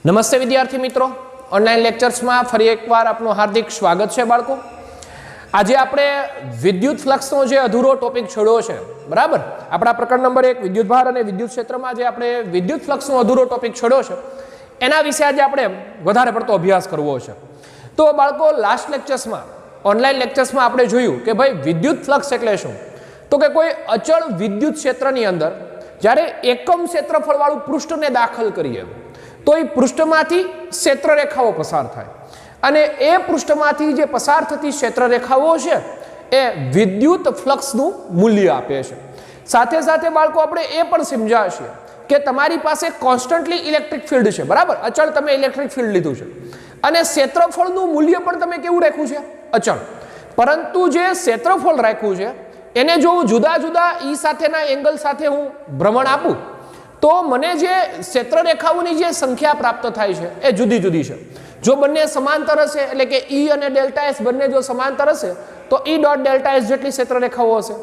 નમસ્તે વિદ્યાર્થી મિત્રો, ઓનલાઈન લેક્ચર્સમાં ફરી એકવાર આપનું હાર્દિક સ્વાગત છે બાળકો. આજે આપણે વિદ્યુત ફ્લક્સનો જે અધૂરો ટોપિક છોડ્યો છે, બરાબર, આપણા પ્રકરણ નંબર 1 વિદ્યુત ભાર અને વિદ્યુત ક્ષેત્રમાં જે આપણે વિદ્યુત ફ્લક્સનો અધૂરો ટોપિક છોડ્યો છે એના વિશે આજે આપણે વધારે પડતો અભ્યાસ કરવો છે. તો બાળકો, લાસ્ટ લેક્ચર્સમાં, ઓનલાઈન લેક્ચર્સમાં આપણે જોયું કે ભાઈ વિદ્યુત ફ્લક્સ એટલે શું, તો કે કોઈ અચળ વિદ્યુત ક્ષેત્રની અંદર જ્યારે એકમ ક્ષેત્રફળવાળું પૃષ્ઠને દાખલ કરીએ તો એ પૃષ્ઠમાંથી ક્ષેત્રરેખાઓ પસાર થાય અને એ પૃષ્ઠમાંથી જે પસાર થતી ક્ષેત્રરેખાઓ છે એ વિદ્યુત ફ્લક્સનું મૂલ્ય આપે છે. સાથે સાથે બાળકો આપણે એ પણ સમજાશે કે તમારી પાસે કોન્સ્ટન્ટલી ઇલેક્ટ્રિક ફિલ્ડ છે, બરાબર, અચળ તમે ઇલેક્ટ્રિક ફિલ્ડ લીધું છે અને ક્ષેત્રફળનું મૂલ્ય પણ તમે કેવું રાખ્યું છે, અચળ. પરંતુ જે ક્ષેત્રફળ રાખ્યું છે એને જો હું જુદા જુદા ઈ સાથેના એંગલ સાથે હું ભ્રમણ આપું તો મને જે ક્ષેત્રરેખાઓની જે સંખ્યા પ્રાપ્ત થાય છે એ જુદી જુદી છે. જો બંને સમાંતર હશે, એટલે કે ઈ અને ડેલ્ટા એસ બંને જો સમાંતર હશે તો ઈ ડોટ ડેલ્ટા એસ જેટલી ક્ષેત્રરેખાઓ હશે.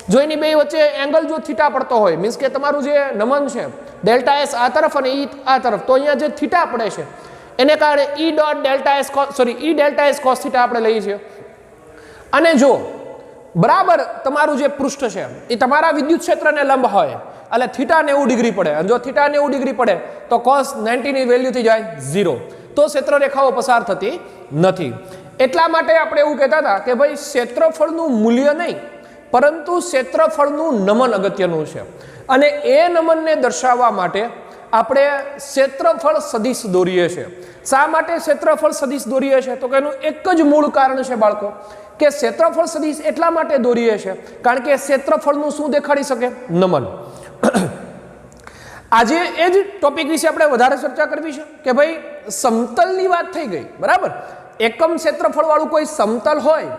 જો એની બે વચ્ચે એંગલ જો થીટા પડતો હોય, મીન્સ કે તમારું જે નમન છે ડેલ્ટા એસ આ તરફ અને ઈ આ તરફ, તો અહીંયા જે થીટા પડે છે એને કારણે E dot delta S E delta S cos theta આપણે લઈએ છીએ. અને જો બરાબર તમારું જે પૃષ્ઠ છે એ તમારા વિદ્યુત ક્ષેત્રને લંબ હોય એટલે થીટા 90 ડિગ્રી પડે, અને જો થીટા 90 ડિગ્રી પડે તો cos 90 ની વેલ્યુ થઈ જાય 0, તો ક્ષેત્રરેખાઓ પસાર થતી નથી. એટલા માટે આપણે એવું કહેતા હતા કે ભાઈ ક્ષેત્રફળનું મૂલ્ય નહીં પરંતુ ક્ષેત્રફળનું નમન અગત્યનું છે, અને એ નમનને દર્શાવવા માટે આપણે ક્ષેત્રફળ સદિશ દોરીએ છીએ. શા માટે ક્ષેત્રફળ સદિશ દોરીએ છીએ, તો કે એનું એક જ મૂળ કારણ છે બાળકો કે ક્ષેત્રફળ સદિશ એટલા માટે દોરીએ છીએ કારણ કે ક્ષેત્રફળનું શું દેખાડી શકે, નમન. આજે એ જ ટોપિક વિશે આપણે વધારે ચર્ચા કરવી છે કે ભાઈ સમતલની વાત થઈ ગઈ, બરાબર. એકમ ક્ષેત્રફળ વાળું કોઈ સમતલ હોય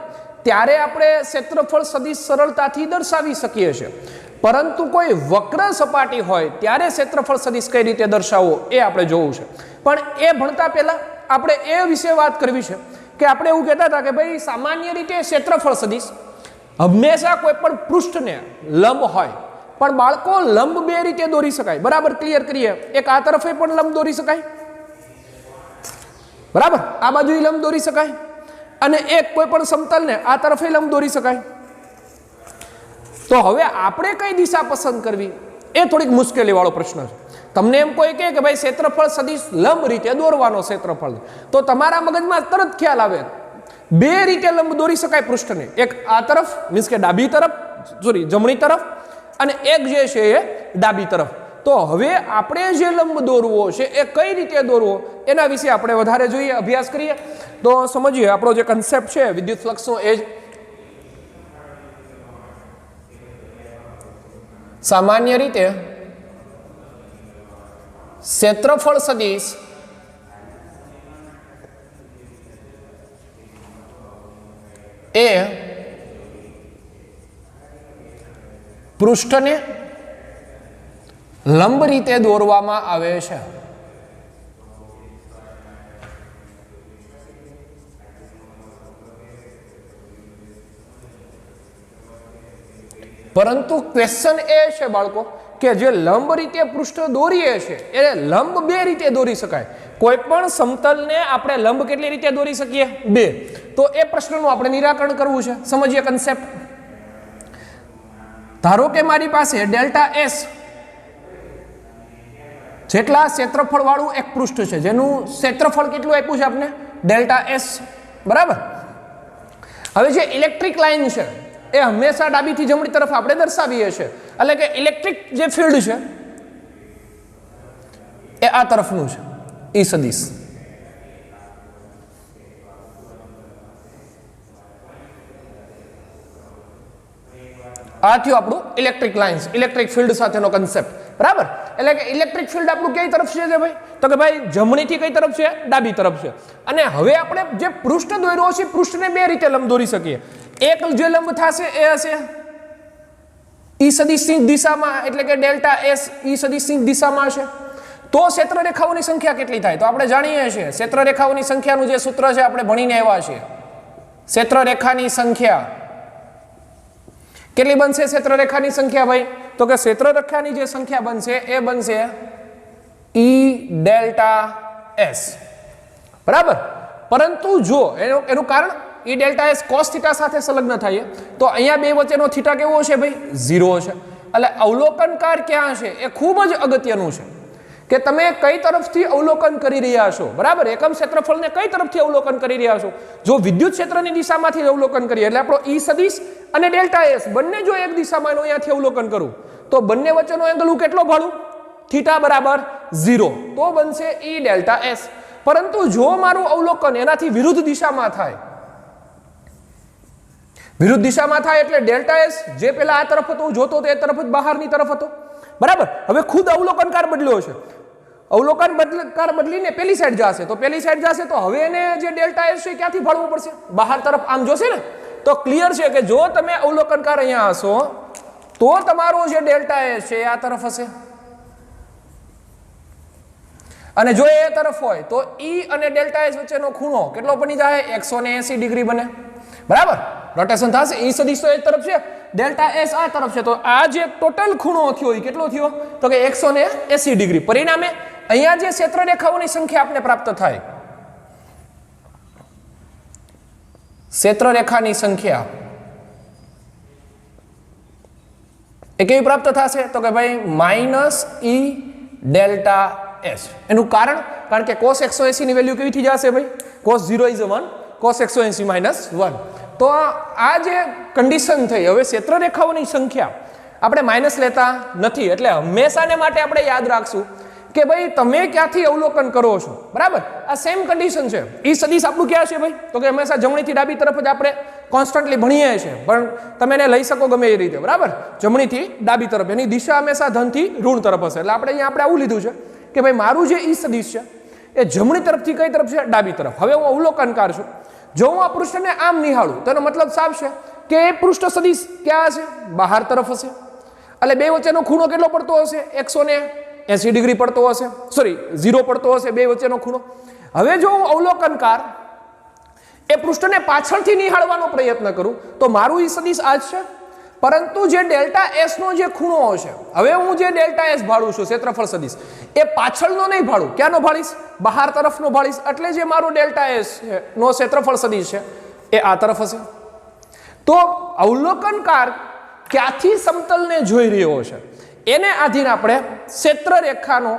ત્યારે આપણે ક્ષેત્રફળ સદિશ સરળતાથી દર્શાવી શકીએ છીએ, પરંતુ કોઈ વક્ર સપાટી હોય ત્યારે ક્ષેત્રફળ સદિશ કઈ રીતે દર્શાવવો એ આપણે જોવું છે. પણ એ ભણતા પહેલા આપણે એ વિશે વાત કરવી છે કે આપણે એવું કહેતા હતા કે ભાઈ સામાન્ય રીતે ક્ષેત્રફળ સદિશ હંમેશા કોઈ પણ પૃષ્ઠને લંબ હોય, પણ બાળકો લંબ બે રીતે દોરી શકાય, બરાબર. ક્લિયર કરીએ, એક આ તરફે પણ લંબ દોરી શકાય, બરાબર, આ બાજુ લંબ દોરી શકાય, અને એક કોઈ પણ સમતલને આ તરફે લંબ દોરી શકાય. તો હવે આપણે કઈ દિશા પસંદ કરવી એ થોડીક મુશ્કેલી વાળો પ્રશ્ન છે. તમને એમ કોઈ કહે કે ભાઈ ક્ષેત્રફળ સદિશ લંબ રીતે દોરવાનો ક્ષેત્રફળ, તો તમારા મગજમાં તરત ખ્યાલ આવે બે રીતે લંબ દોરી શકાય પૃષ્ઠને, એક આ તરફ મીન્સ કે ડાબી તરફ, જમણી તરફ, અને એક જે છે એ ડાબી તરફ. તો હવે આપણે જે લંબ દોરવો છે એ કઈ રીતે દોરવો એના વિશે આપણે વધારે જોઈએ, અભ્યાસ કરીએ. તો સમજીએ આપણો જે કન્સેપ્ટ છે વિદ્યુત ફ્લક્સનો એ જ. સામાન્ય રીતે ક્ષેત્રફળ સદિશ એ પૃષ્ઠને લંબ રીતે દોરવામાં આવે છે. પરંતુ ક્વેશ્ચન એ છે બાળકો કે જે લંબ રીતે પૃષ્ઠ દોરીએ છે એ લંબ બે રીતે દોરી શકાય. કોઈ પણ સમતલને આપણે લંબ કેટલી રીતે દોરી શકીએ, બે. તો એ પ્રશ્નનું આપણે નિરાકરણ કરવું છે. સમજીએ કન્સેપ્ટ. ધારો કે મારી પાસે ડેલ્ટા એસ જેટલા ક્ષેત્રફળ વાળું એક પૃષ્ઠ છે જેનું ક્ષેત્રફળ કેટલું આપ્યું છે આપણે, ડેલ્ટા એસ, બરાબર. હવે જે ઇલેક્ટ્રિક લાઈન છે એ હંમેશા ડાબીથી જમણી તરફ આપણે દર્શાવીએ છીએ, એટલે કે ઇલેક્ટ્રિક જે ફિલ્ડ છે એ આ તરફનું છે, ઈ સદિશ. આ થયું આપણું ઇલેક્ટ્રિક લાઇન્સ, ઇલેક્ટ્રિક ફિલ્ડ સાથેનો કન્સેપ્ટ, બરાબર. એટલે કે ઇલેક્ટ્રિક ફિલ્ડ આપણું કઈ તરફ છે ભાઈ, તો કે ભાઈ જમણીથી કઈ તરફ છે, ડાબી તરફ છે. અને હવે આપણે જે પૃષ્ઠ દોર્યો છે પૃષ્ઠને બે રીતે લંબ દોરી શકીએ. એક જે લંબ થશે એ હશે ઈ સદિશની દિશામાં, એટલે કે ડેલ્ટા એસ ઈ સદિશની દિશામાં હશે. તો ક્ષેત્રરેખાઓની સંખ્યા કેટલી થાય, તો આપણે જાણીએ છીએ ક્ષેત્રરેખાઓની સંખ્યાનું જે સૂત્ર છે આપણે ભણીને આવ્યા છીએ. ક્ષેત્રરેખાની સંખ્યા કેટલી બનશે, ક્ષેત્રરેખાની સંખ્યા ભાઈ, તો કે ક્ષેત્રરેખાની જે સંખ્યા બનશે એ બનશે ઈ ડેલ્ટા એસ, બરાબર. પરંતુ જો એનું કારણ ઈ ડેલ્ટા એસ કોસ થીટા સાથે સંલગ્ન થાય તો અહીંયા બે વચ્ચેનો થીટા કેવો છે ભાઈ? 0 છે. એટલે અવલોકનકાર ક્યાં છે એ ખૂબ જ અગત્યનું છે કે તમે કઈ તરફથી અવલોકન કરી રહ્યા છો, બરાબર. એકમ ક્ષેત્રફળને કઈ તરફથી અવલોકન કરી રહ્યા છો? જો વિદ્યુત ક્ષેત્રની દિશામાંથી અવલોકન કરીએ એટલે આપણો ઈ સદિશ અને ડેલ્ટા એસ બંને જો એક દિશામાં અહીંયાથી અવલોકન કરું તો બંને વચ્ચેનો એંગલ હું કેટલો ભાળું? થીટા બરાબર 0. તો બનશે ઈ ડેલ્ટા એસ. પરંતુ જો મારું અવલોકન એનાથી વિરુદ્ધ દિશામાં થાય, વિરુદ્ધ દિશામાં થાય એટલે ડેલ્ટા એસ જે પેલા આ તરફ હતો હું જોતો તો એ તરફ જ બહારની તરફ હતો, બરાબર. હવે ખુદ અવલોકનકાર બદલ્યો છે, અવલોકનકાર બદલીને પેલી સાઈડ જશે તો પેલી સાઈડ જશે તો હવે એને જે ડેલ્ટા એસ છે ક્યાંથી ભાળવું પડશે? બહાર તરફ આમ જોશે ને. તો ક્લિયર છે કે જો તમે અવલોકનકાર અહીંયા હશો તો તમારો જે ડેલ્ટા એસ છે આ તરફ હશે અને જો એ તરફ હોય તો ઈ અને ડેલ્ટા એસ વચ્ચેનો ખૂણો કેટલો બની જાય? 180 ડિગ્રી બને, બરાબર. રોટેશન થશે. ઈ સદિશ તો એ તરફ છે, ડેલ્ટા એસ આ તરફ છે, તો આ જે ટોટલ ખૂણો થયો એ કેટલો થયો? તો કે 180 ડિગ્રી. પરિણામે અહીંયા જે ક્ષેત્ર રેખાઓની સંખ્યા આપણે પ્રાપ્ત થાય, ક્ષેત્ર રેખાની સંખ્યા એ કેવી પ્રાપ્ત થશે? તો કે ભાઈ માઇનસ ઈ ડેલ્ટા એસ. એનું કારણ કે cos 180 ની વેલ્યુ કેવી થઈ જશે ભાઈ? cos 0 is 1, cos 180 minus 1. તો આ જે કન્ડિશન થઈ, હવે ક્ષેત્ર રેખાઓની સંખ્યા આપણે માઇનસ લેતા નથી. એટલે હંમેશાને માટે આપણે યાદ રાખશું કે ભાઈ તમે ક્યાંથી અવલોકન કરો છો, બરાબર. આ સેમ કન્ડિશન છે. ઈ સદિશ આપણું ક્યાં છે ભાઈ? તો કે હંમેશા જમણીથી ડાબી તરફ જ આપણે કોન્સ્ટન્ટલી ભણીએ છીએ, પણ તમે એને લઈ શકો ગમે એ રીતે, બરાબર. જમણીથી ડાબી તરફ એની દિશા હંમેશા ધનથી ઋણ તરફ હશે. એટલે આપણે અહીંયા આપણે આવું લીધું છે કે ભાઈ મારું જે ઈ સદિશ છે એ જમણી તરફથી કઈ તરફ છે? ડાબી તરફ. હવે હું અવલોકનકાર છું, જો હું આ પૃષ્ઠને આમ નિહાળું તો એનો મતલબ સાફ છે કે એ પૃષ્ઠ સદિશ ક્યાં હશે? બહાર તરફ હશે. એટલે બે વચ્ચેનો ખૂણો કેટલો પડતો હશે? 180 ડિગ્રી પડતો હશે, સોરી 0 પડતો હશે બે વચ્ચેનો ખૂણો. હવે જો હું અવલોકનકાર એ પૃષ્ઠને પાછળથી નિહાળવાનો પ્રયત્ન કરું તો મારું ઈ સદિશ આ જ છે, પરંતુ જે ડેલ્ટા એસ નો જે ખૂણો હશે, હવે હું જે ડેલ્ટા એસ ભાળું છું ક્ષેત્રફળ સદિશ, એ પાછળનો નહીં ભાળું. ક્યાંનો ભાળીશ? બહાર તરફનો ભાળીશ. એટલે જે મારો ડેલ્ટા એસ નો ક્ષેત્રફળ સદિશ છે એ આ તરફ હશે. તો અવલોકનકાર ક્યાંથી સમતલને જોઈ રહ્યો છે એને આધીન આપણે ક્ષેત્ર રેખાનો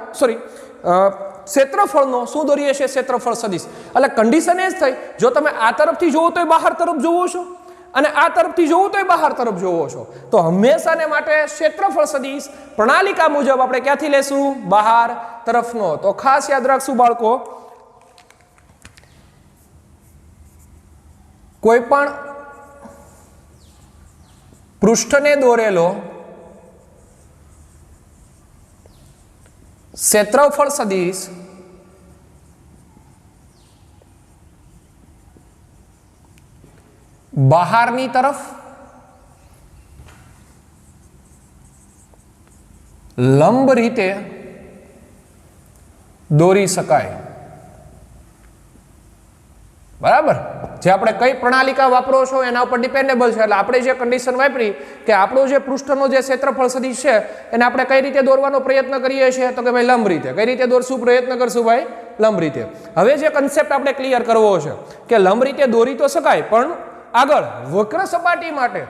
ક્ષેત્રફળનો શું દોરીએ છીએ? ક્ષેત્રફળ સદિશ. એટલે કન્ડિશન એ જ થઈ, જો તમે આ તરફથી જોવો તો બહાર તરફ જોવો છો અને આ તરફથી જોવો તો બહાર તરફ જોવો છો, તો હંમેશાને માટે ક્ષેત્રફળ સદિશ પ્રણાલિકા મુજબ આપણે ક્યાંથી લેશું? બહાર તરફનો. તો ખાસ યાદ રાખશું બાળકો, કોઈ પણ પૃષ્ઠને દોરેલો ક્ષેત્રફળ સદિશ બહારની તરફ લંબ રીતે દોરી શકાય, બરાબર. જે આપણે કઈ પ્રણાલિકા વાપરો છો એના ઉપર ડિપેન્ડેબલ છે. એટલે આપણે જે કન્ડિશન વાપરી કે આપણો જે પૃષ્ઠનો જે ક્ષેત્રફળ સદિશ છે એને આપણે કઈ રીતે દોરવાનો પ્રયત્ન કરીએ છીએ? તો કે ભાઈ લંબ રીતે. કઈ રીતે દોરશું? પ્રયત્ન કરશું ભાઈ લંબ રીતે. હવે જે કન્સેપ્ટ આપણે ક્લિયર કરવો છે કે લંબ રીતે દોરી તો શકાય, પણ આગળ વક્ર સપાટી માટે,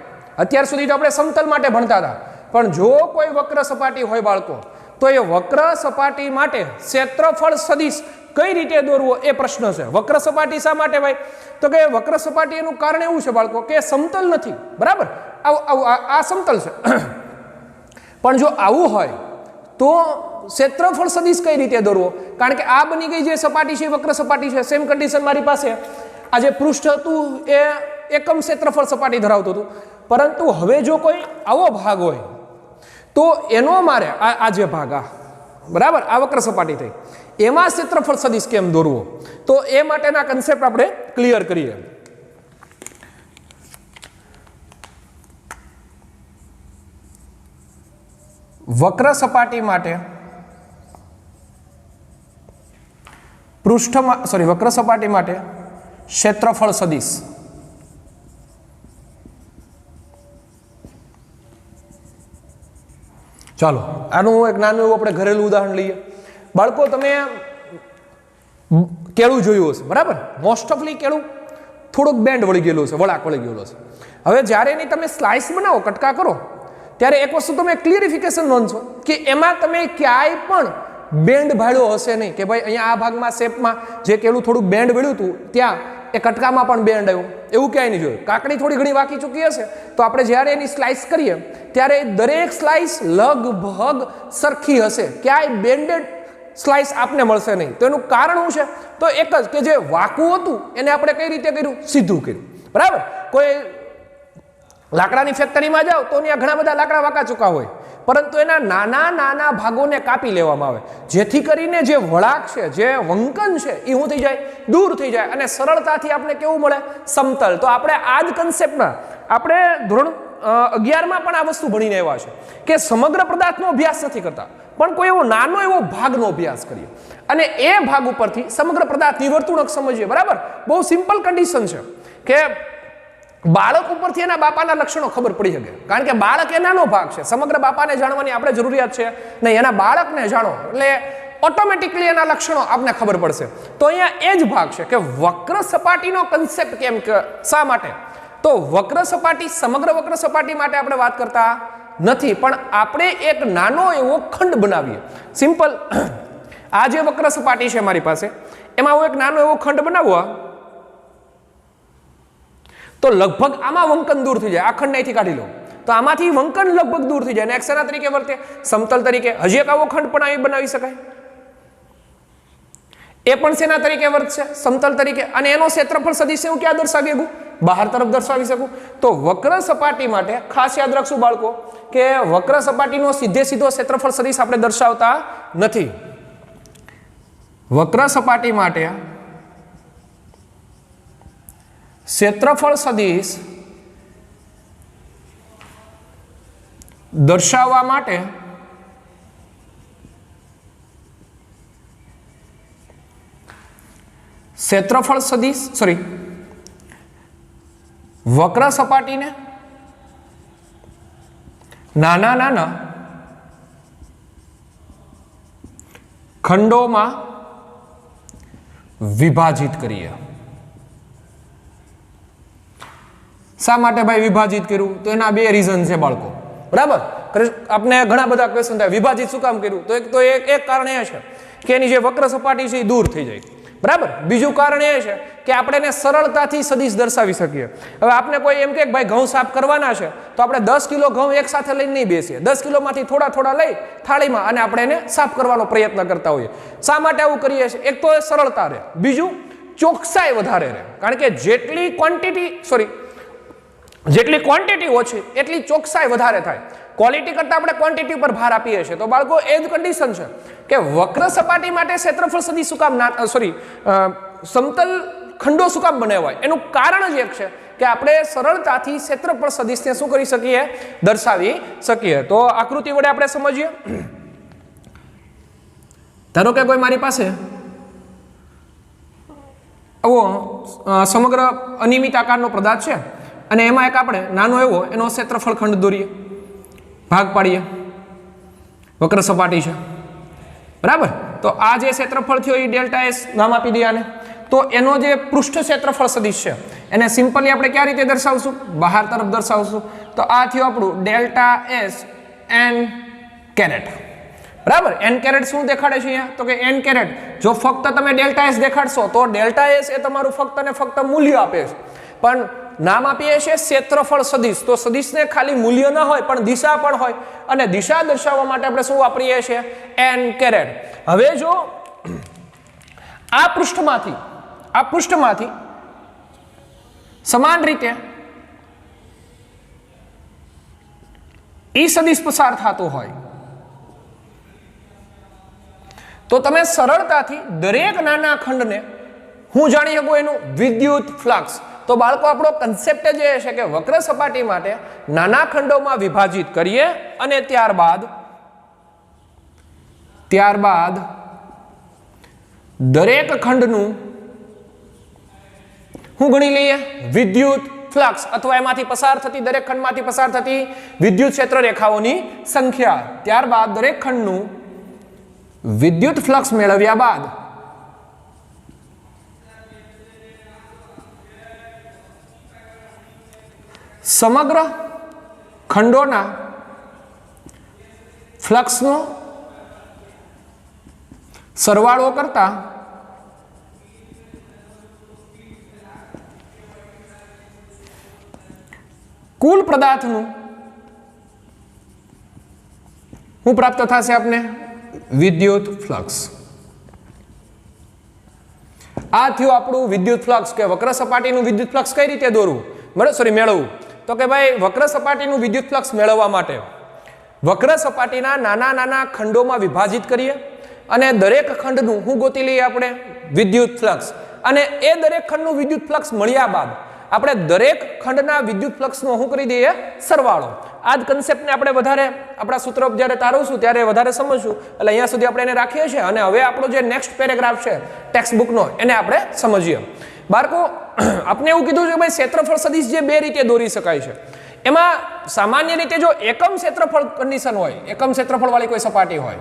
અત્યાર સુધી તો આપણે સમતલ માટે ભણતા હતા, પણ જો કોઈ વક્ર સપાટી હોય બાળકો, તો એ વક્ર સપાટી માટે ક્ષેત્રફળ સદિશ કઈ રીતે દોરવો એ પ્રશ્ન છે. વક્ર સપાટી શા માટે ભાઈ? તો કે વક્ર સપાટી એનું કારણ એવું છે બાળકો કે સમતલ નથી, બરાબર. આ સમતલ છે, પણ જો આવું હોય તો ક્ષેત્રફળ સદિશ કઈ રીતે દોરવો? કારણ કે આ બની ગઈ જે સપાટી છે વક્ર સપાટી છે. સેમ કન્ડિશન મારી પાસે આ જે પૃષ્ઠ હતું એ એકમ ક્ષેત્રફળ સપાટી ધરાવતું હતું, પરંતુ હવે જો કોઈ આવો ભાગ હોય તો એનો મારે આ જે ભાગ બરાબર આ વક્ર સપાટી થઈ એમાં ક્ષેત્રફળ સદિશ કેમ દોરવો? તો એ માટેના કન્સેપ્ટ આપણે ક્લિયર કરીએ. વક્ર સપાટી માટે વક્ર સપાટી માટે ક્ષેત્રફળ સદિશ ચાલો આનું એક નાનું એવું આપણે ઘરેલું ઉદાહરણ લઈએ. બાળકો તમે કેળું જોયું હશે, બરાબર? મોસ્ટ ઓફલી કેળું થોડુંક બેન્ડ વળી ગયેલું છે, વળાક વળી ગયેલો છે. હવે જ્યારે એની તમે સ્લાઇસ બનાવો, કટકા કરો, ત્યારે એક વસ્તુ તમે ક્લિયરિફિકેશન નોંધશો કે એમાં તમે ક્યાંય પણ બેન્ડ ભાડ્યો હશે નહીં કે ભાઈ અહીંયા આ ભાગમાં શેપમાં જે કેળું થોડુંક બેન્ડ વળ્યું હતું ત્યાં એ કટકામાં પણ બેન્ડ આવ્યું, એવું ક્યાંય નહીં જોયું. કાકડી થોડી ઘણી વાંકી ચૂકી હશે તો આપણે જ્યારે એની સ્લાઇસ કરીએ ત્યારે દરેક સ્લાઇસ લગભગ સરખી હશે, ક્યાંય બેન્ડેડ સ્લાઇસ આપને મળશે નહીં. તો એનું કારણ શું છે? તો એક જ કે જે વાંકું હતું એને આપણે કઈ રીતે કર્યું? સીધું કર્યું, બરાબર? કોઈ લાકડાની ફેક્ટરીમાં જાઓ તો ત્યાં ઘણા બધા લાકડા વાંકા ચૂકા હોય, પરંતુ એના નાના નાના ભાગોને કાપી લેવામાં આવે જેથી કરીને જે વળાક છે, જે વંકન છે એ શું થઈ જાય? દૂર થઈ જાય અને સરળતાથી આપણે કેવું મળે? સમતલ. તો આપણે આ જ કન્સેપ્ટમાં આપણે ધોરણ 11માં પણ આ વસ્તુ ભણીને આવ્યા છે કે સમગ્ર પદાર્થનો અભ્યાસ નથી કરતા, પણ કોઈ એવો નાનો એવો ભાગનો અભ્યાસ કરીએ અને એ ભાગ ઉપરથી સમગ્ર પદાર્થની વર્તુણક સમજીએ, બરાબર? બહુ સિમ્પલ કન્ડિશન છે કે બાળક ઉપરથી એના બાપાના લક્ષણો ખબર પડી શકે, કારણ કે બાળક એ નાનો ભાગ છે, સમગ્ર બાપાને જાણવાની આપણે જરૂરિયાત છે નહીં, એના બાળકને જાણો એટલે ઓટોમેટિકલી એના લક્ષણો આપને ખબર પડશે. તો અહીંયા એ જ ભાગ છે કે વક્ર સપાટીનો કન્સેપ્ટ કેમ કે શા માટે? તો વક્ર સપાટી, સમગ્ર વક્ર સપાટી માટે આપણે વાત કરતા નથી, પણ આપણે એક નાનો એવો ખંડ બનાવીએ. સિમ્પલ, આ જે વક્ર સપાટી છે મારી પાસે, એમાં હું એક નાનો એવો ખંડ બનાવવા તો લગભગ આમાં વંકન દૂર થઈ જાય. આ ખંડ અહીંથી કાઢી લો તો આમાંથી વંકન લગભગ દૂર થઈ જાય અને એક શેના તરીકે વર્તે? સમતલ તરીકે. હજી એક આવો ખંડ પણ બનાવી શકાય, એ પણ શેના તરીકે વર્તશે? સમતલ તરીકે. અને એનો ક્ષેત્રફળ સદિશ હું ક્યાં દર્શાવી શકું? બહાર તરફ દર્શાવી શકું. તો વક્ર સપાટી માટે ખાસ યાદ રાખશું બાળકો કે વક્ર સપાટીનો સીધે સીધો ક્ષેત્રફળ સદિશ આપણે દર્શાવતા નથી. વક્ર સપાટી માટે ક્ષેત્રફળ સદિશ દર્શાવવા માટે ક્ષેત્રફળ સદિશ વક્ર સપાટીને નાના નાના ખંડોમાં વિભાજિત કરીએ. શા માટે ભાઈ વિભાજિત કર્યું? તો એના બે રીઝન છે બાળકો, બરાબર? આપણે ઘણા બધા ક્વેશ્ચન થાય વિભાજિત શું કામ કર્યું? તો એક કારણ એ છે કે એની જે વક્ર સપાટી છે એ દૂર થઈ જાય, બરાબર? બીજું કારણ એ છે કે આપણે એને સરળતાથી સદિશ દર્શાવી શકીએ. હવે આપણે કોઈ એમ કે ભાઈ ઘઉં સાફ કરવાના છે તો આપણે 10 કિલો ઘઉં એક સાથે લઈને નહીં બેસીએ, 10 કિલોમાંથી થોડા થોડા લઈ થાળીમાં અને આપણે એને સાફ કરવાનો પ્રયત્ન કરતા હોઈએ. શા માટે આવું કરીએ છીએ? એક તો એ સરળતા રહે, બીજું ચોકસાઈ વધારે રહે, કારણ કે જેટલી ક્વોન્ટિટી ઓછી એટલી ચોકસાઈ વધારે થાય. ક્વોલિટી કરતાં આપણે ક્વોન્ટિટી ઉપર ભાર આપીએ છીએ. તો બાળકો એ જ કન્ડિશન છે કે વક્ર સપાટી માટે ક્ષેત્રફળ સદિશ શું કામ સમતલ ખંડો શું કામ બનાવાય? એનું કારણ જ એક છે કે આપણે સરળતાથી ક્ષેત્રફળ સદિશને શું કરી શકીએ? દર્શાવી શકીએ. તો આકૃતિ વડે આપણે સમજીએ. ધારો કે કોઈ મારી પાસે આવો સમગ્ર અનિયમિત આકારનો પદાર્થ છે અને એમાં એક આપણે નાનો એવો એનો ક્ષેત્રફળ ખંડ દોરીએ, ભાગ પાડીએ, વક્ર સપાટી છે, બરાબર? તો આ જે ક્ષેત્રફળ થયો એ ડેલ્ટા એસ નામ આપી દઈએ આને. તો એનો જે પૃષ્ઠ ક્ષેત્રફળ સદિશ છે એને સિમ્પલી આપણે કયા રીતે દર્શાવશું? બહાર તરફ દર્શાવશું. તો આ થયું આપણું ડેલ્ટા એસ એન કેરેટ, બરાબર? એન કેરેટ શું દેખાડે છે અહીંયા? તો કે એન કેરેટ જો ફક્ત તમે ડેલ્ટા એસ દેખાડશો તો ડેલ્ટા એસ એ તમારું ફક્ત ને ફક્ત મૂલ્ય આપે છે, પણ નામ આપીએ છીએ ક્ષેત્રફળ સદિશ. તો સદિશને ખાલી મૂલ્ય ન હોય પણ દિશા પણ હોય, અને દિશા દર્શાવવા માટે આપણે શું વાપરીએ છીએ? N caret. હવે જો આ પૃષ્ઠમાંથી સમાન રીતે ઈ સદિશ પસાર થતો હોય તો તમે સરળતાથી દરેક નાના ખંડને હું જાણી શકું એનું વિદ્યુત ફ્લક્સ. તો બાળકો આપણો કન્સેપ્ટ જ એ છે કે વક્ર સપાટી માટે નાના ખંડોમાં વિભાજિત કરીએ અને ત્યારબાદ દરેક ખંડનું હું ગણી લઈએ વિદ્યુત ફ્લક્સ, અથવા એમાંથી પસાર થતી દરેક ખંડમાંથી પસાર થતી વિદ્યુત ક્ષેત્ર રેખાઓની સંખ્યા. ત્યારબાદ દરેક ખંડનું વિદ્યુત ફ્લક્સ મેળવ્યા બાદ સમગ્ર ખંડોના ફ્લક્સનો સરવાળો કરતા કુલ પદાર્થનું શું પ્રાપ્ત થશે આપને? વિદ્યુત ફ્લક્સ. આ થયું આપણું વિદ્યુત ફ્લક્સ કે વક્ર સપાટીનું વિદ્યુત ફ્લક્સ કઈ રીતે દોરવું મેળવવું? તો કે ભાઈ વક્ર સપાટીનું વિદ્યુત ફ્લક્સ મેળવવા માટે વક્ર સપાટીના નાના નાના ખંડોમાં વિભાજિત કરીએ અને દરેક ખંડનું શું ગોતી લઈએ આપણે? વિદ્યુત ફ્લક્સ. અને એ દરેક ખંડનું વિદ્યુત ફ્લક્સ મળ્યા બાદ આપણે દરેક ખંડના વિદ્યુત ફ્લક્સનો શું કરી દઈએ? સરવાળો. આ જ કન્સેપ્ટને આપણે વધારે આપણા સૂત્ર જ્યારે તારવશું ત્યારે વધારે સમજશું. એટલે અહીંયા સુધી આપણે એને રાખીએ છીએ અને હવે આપણો જે નેક્સ્ટ પેરેગ્રાફ છે ટેક્સ્ટ બુકનો એને આપણે સમજીએ. બાળકો, આપણે એવું કીધું છે કે ભાઈ ક્ષેત્રફળ સદિશ જે બે રીતે દોરી શકાય છે. એમાં સામાન્ય રીતે જો એકમ ક્ષેત્રફળ કન્ડિશન હોય, એકમ ક્ષેત્રફળ વાળી કોઈ સપાટી હોય,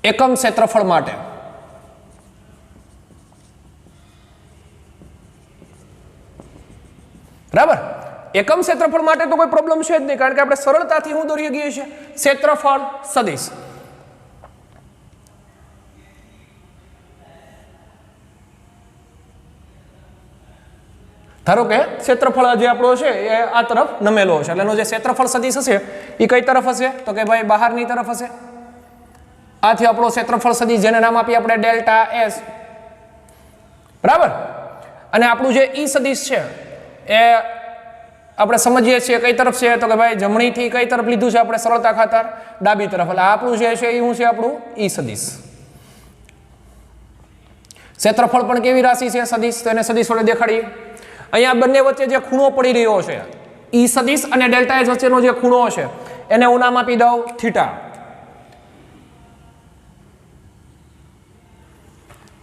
એકમ ક્ષેત્રફળ માટે બરાબર, એકમ ક્ષેત્રફળ માટે તો કોઈ પ્રોબ્લેમ છે જ નહીં, કારણ કે આપણે સરળતાથી શું દોરી શકીએ છીએ? ક્ષેત્રફળ સદિશ. ધારો કે ક્ષેત્રફળ જે આપણો છે એ આ તરફ નમેલો હશે, એટલે એનો જે ક્ષેત્રફળ સદિશ હશે એ કઈ તરફ હશે? તો કે ભાઈ બહારની તરફ હશે. આથી આપણો ક્ષેત્રફળ સદિશ જેને નામ આપીએ આપણે ડેલ્ટા એસ, બરાબર. અને આપણું જે ઈ સદિશ છે એ આપણે સમજીએ છીએ કઈ તરફ છે? તો કે ભાઈ જમણીથી કઈ તરફ લીધું છે આપણે સરળતા ખાતર? ડાબી તરફ. એટલે આપણું જે છે એ શું છે? આપણું ઈ સદિશ. ક્ષેત્રફળ પણ કેવી રાશિ છે? સદિશ. તો એને સદિશ વડે દેખાડીએ. અહીંયા બંને વચ્ચે જે ખૂણો પડી રહ્યો છે ઈ સદિશ અને ડેલ્ટા એસ વચ્ચેનો જે ખૂણો છે એને હું નામ આપી દઉં થીટા,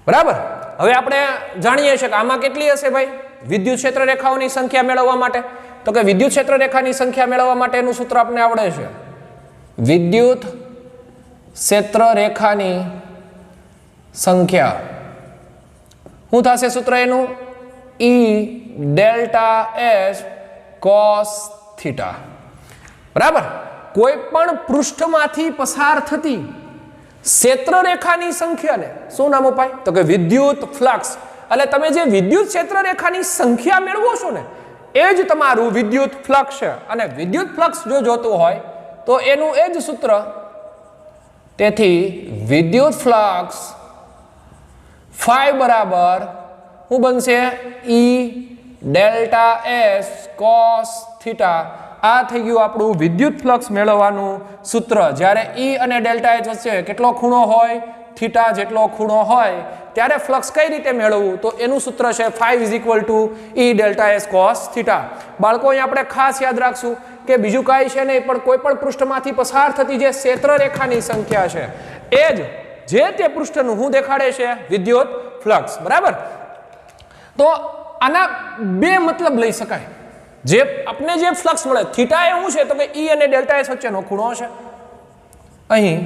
બરાબર. હવે આપણે જાણીએ છીએ કે આમાં કેટલી હશે ભાઈ વિદ્યુત ક્ષેત્ર રેખાઓની સંખ્યા મેળવવા માટે? તો કે વિદ્યુત ક્ષેત્ર રેખાની સંખ્યા મેળવવા માટેનું સૂત્ર આપણે આવડે છે. વિદ્યુત ક્ષેત્ર રેખાની સંખ્યા શું થશે સૂત્ર એનું? ઈ ડેલ્ટા એસ કોસ થીટા, બરાબર. કોઈ પણ પૃષ્ઠમાંથી પસાર થતી ક્ષેત્ર રેખાની સંખ્યાને શું નામ અપાય? તો કે વિદ્યુત ફ્લક્સ. એટલે તમે જે વિદ્યુત ક્ષેત્ર રેખાની સંખ્યા મેળવો છો ને એ જ તમારું વિદ્યુત ફ્લક્સ છે. અને વિદ્યુત ફ્લક્સ જો જોતું હોય તો એનું એ જ સૂત્ર. તેથી વિદ્યુત ફ્લક્સ ફાઈ બરાબર શું બનશે? ઈ ડેલ્ટા એસ કોસ થીટા. આ થઈ ગયું આપણું વિદ્યુત ફ્લક્સ મેળવવાનું સૂત્ર. જ્યારે ઈ અને ડેલ્ટા એચ વચ્ચે કેટલો ખૂણો હોય? થીટા જેટલો ખૂણો હોય ત્યારે ફ્લક્સ કઈ રીતે મેળવવું? તો એનું સૂત્ર છે phi is equal to E delta S cos theta. બાળકો, અહીંયા આપણે ખાસ યાદ રાખશું કે બીજું કાંઈ છે નહીં, પણ કોઈ પણ પૃષ્ઠમાંથી પસાર થતી જે ક્ષેત્ર રેખાની સંખ્યા છે એ જ જે તે પૃષ્ઠનું શું દેખાડે છે? વિદ્યુત ફ્લક્સ, બરાબર. તો આના બે મતલબ લઈ શકાય. જે આપણે જે ફ્લક્સ મળે થીટા એ શું છે? તો કે ઈ અને ડેલ્ટા એસ વચ્ચેનો ખૂણો છે. અહીં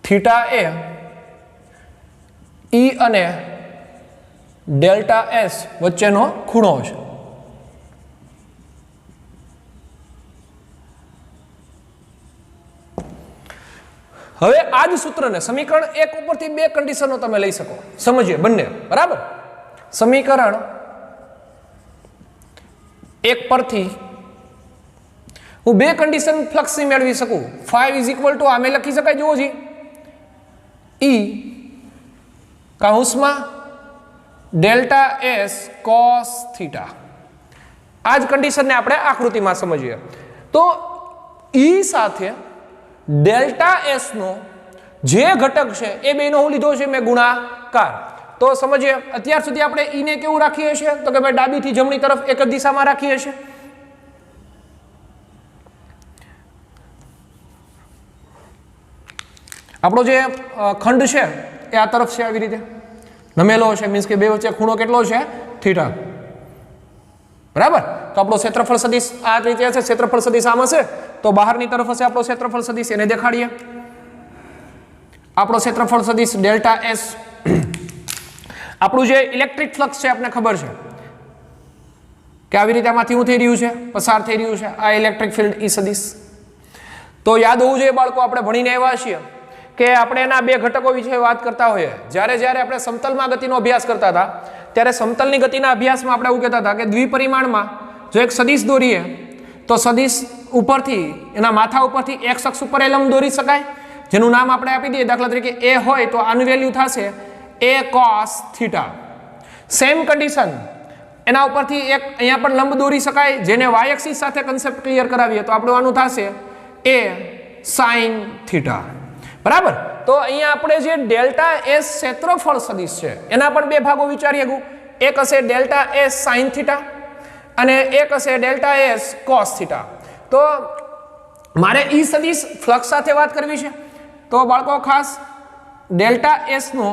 થીટા એ ઈ અને ડેલ્ટા એસ વચ્ચેનો ખૂણો છે. હવે આ જ સૂત્રને સમીકરણ 1 ઉપરથી બે કન્ડિશનો તમે લઈ શકો. સમજીએ બંને, બરાબર. સમીકરણ 1 પરથી હું બે કન્ડિશન ફ્લક્સની મેળવી શકું. ફાઈ ઇઝ ઇક્વલ ટુ આમે લખી શકાય, જુઓ જી, ઈ કૌંસમાં ડેલ્ટા એસ કોસ થીટા. આ જ કન્ડિશનને આપણે આકૃતિમાં સમજીએ તો ઈ સાથે ડેલ્ટા એસ નો જે ઘટક છે એ બેનો હું લીધો છે મેં ગુણાકાર. તો સમજીએ, અત્યાર સુધી આપણે ઈ ને કેવું રાખીએ છીએ? તો કે ભાઈ ડાબીથી જમણી તરફ એક જ દિશામાં રાખીએ છીએ. આપણો જે ખંડ છે એ આ તરફ છે, આવી રીતે નમેલો છે, મીન્સ કે બે વચ્ચે ખૂણો કેટલો છે? થીટા, બરાબર. તો આપણો ક્ષેત્રફળ સદિશ આ રીતે છે. ક્ષેત્રફળ સદિશ આમ હશે તો બહારની તરફ હશે આપણો ક્ષેત્રફળ સદિશ, એને દેખાડીએ. આપણો ક્ષેત્રફળ સદિશ ડેલ્ટા એસ આપણું જે ઇલેક્ટ્રિક ફ્લક્સ છે આપણને ખબર છે કે આવી રીતે આમાંથી શું થઈ રહ્યું છે, પસાર થઈ રહ્યું છે, આ ઇલેક્ટ્રિક ફિલ્ડ ઈ સદિશ. તો યાદ હોવું જોઈએ બાળકો, આપણે ભણીને આવ્યા છીએ કે આપણે એના બે ઘટકો વિશે વાત કરતા હોઈએ. જ્યારે આપણે સમતલમાં ગતિનો અભ્યાસ કરતા હતા ત્યારે સમતલની ગતિના અભ્યાસમાં આપણે એવું કહેતા હતા કે દ્વિપરિમાણમાં જો એક સદિશ દોરીએ તો સદિશ ઉપરથી એના માથા ઉપરથી x અક્ષ ઉપર લંબ દોરી શકાય, જેનું નામ આપણે આપી દઈએ. દાખલા તરીકે a હોય તો આનું વેલ્યુ થશે a cos θ. સેમ કન્ડિશન એના ઉપરથી એક અહીંયા પણ લંબ દોરી શકાય, જેને y એક્સિસ સાથે કન્સેપ્ટ ક્લિયર કરાવીએ તો આપણું આનું થશે a sin θ. બરાબર. તો અહીંયા આપણે જે ડેલ્ટા એસ ક્ષેત્રફળ સદિશ છે એના પણ બે ભાગો વિચારીએ. એક હશે ડેલ્ટા એસ sin θ અને એક હશે ડેલ્ટા એસ cos θ. તો મારે ઈ સદિશ ફ્લક્સ સાથે વાત કરવી છે તો બાળકો ખાસ ડેલ્ટા એસ નો